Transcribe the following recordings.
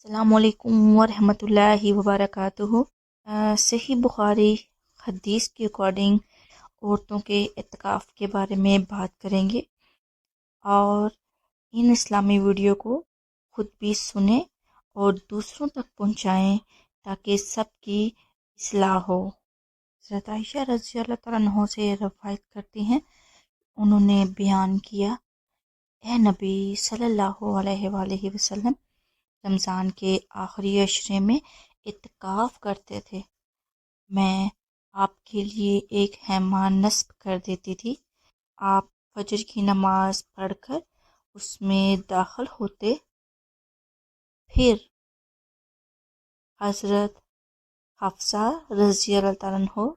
السلام علیکم ورحمۃ اللہ وبرکاتہ۔ صحیح بخاری حدیث کے اکارڈنگ عورتوں کے اعتکاف کے بارے میں بات کریں گے، اور ان اسلامی ویڈیو کو خود بھی سنیں اور دوسروں تک پہنچائیں تاکہ سب کی اصلاح ہو۔ حضرت عائشہ رضی اللہ تعالیٰ عنہ سے روایت کرتی ہیں، انہوں نے بیان کیا، اے نبی صلی اللہ علیہ وآلہ وسلم رمضان کے آخری عشرے میں اعتکاف کرتے تھے۔ میں آپ کے لیے ایک خیمہ نصب کر دیتی تھی۔ آپ فجر کی نماز پڑھ کر اس میں داخل ہوتے، پھر حضرت حفصہ رضی اللہ تعالیٰ عنہ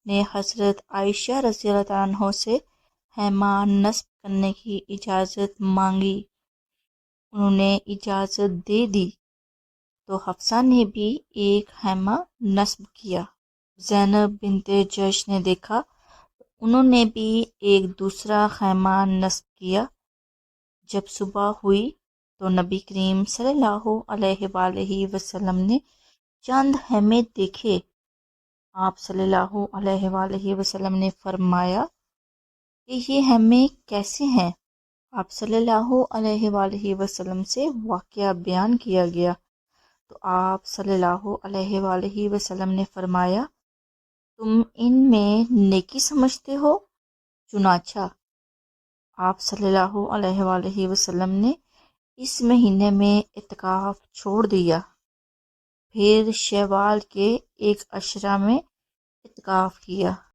نے حضرت عائشہ رضی اللہ تعالیٰ عنہ سے خیمہ نصب کرنے کی اجازت مانگی، انہوں نے اجازت دے دی تو حفصہ نے بھی ایک خیمہ نصب کیا۔ زینب بنت جش نے دیکھا، انہوں نے بھی ایک دوسرا خیمہ نصب کیا۔ جب صبح ہوئی تو نبی کریم صلی اللہ علیہ وآلہ وسلم نے چند خیمے دیکھے۔ آپ صلی اللہ علیہ وآلہ وسلم نے فرمایا کہ یہ خیمے کیسے ہیں؟ آپ صلی اللہ علیہ وآلہ وسلم سے واقعہ بیان کیا گیا تو آپ صلی اللہ علیہ وآلہ وسلم نے فرمایا، تم ان میں نیکی سمجھتے ہو؟ چنانچہ آپ صلی اللہ علیہ وآلہ وسلم نے اس مہینے میں اعتکاف چھوڑ دیا، پھر شوال کے ایک عشرہ میں اعتکاف کیا۔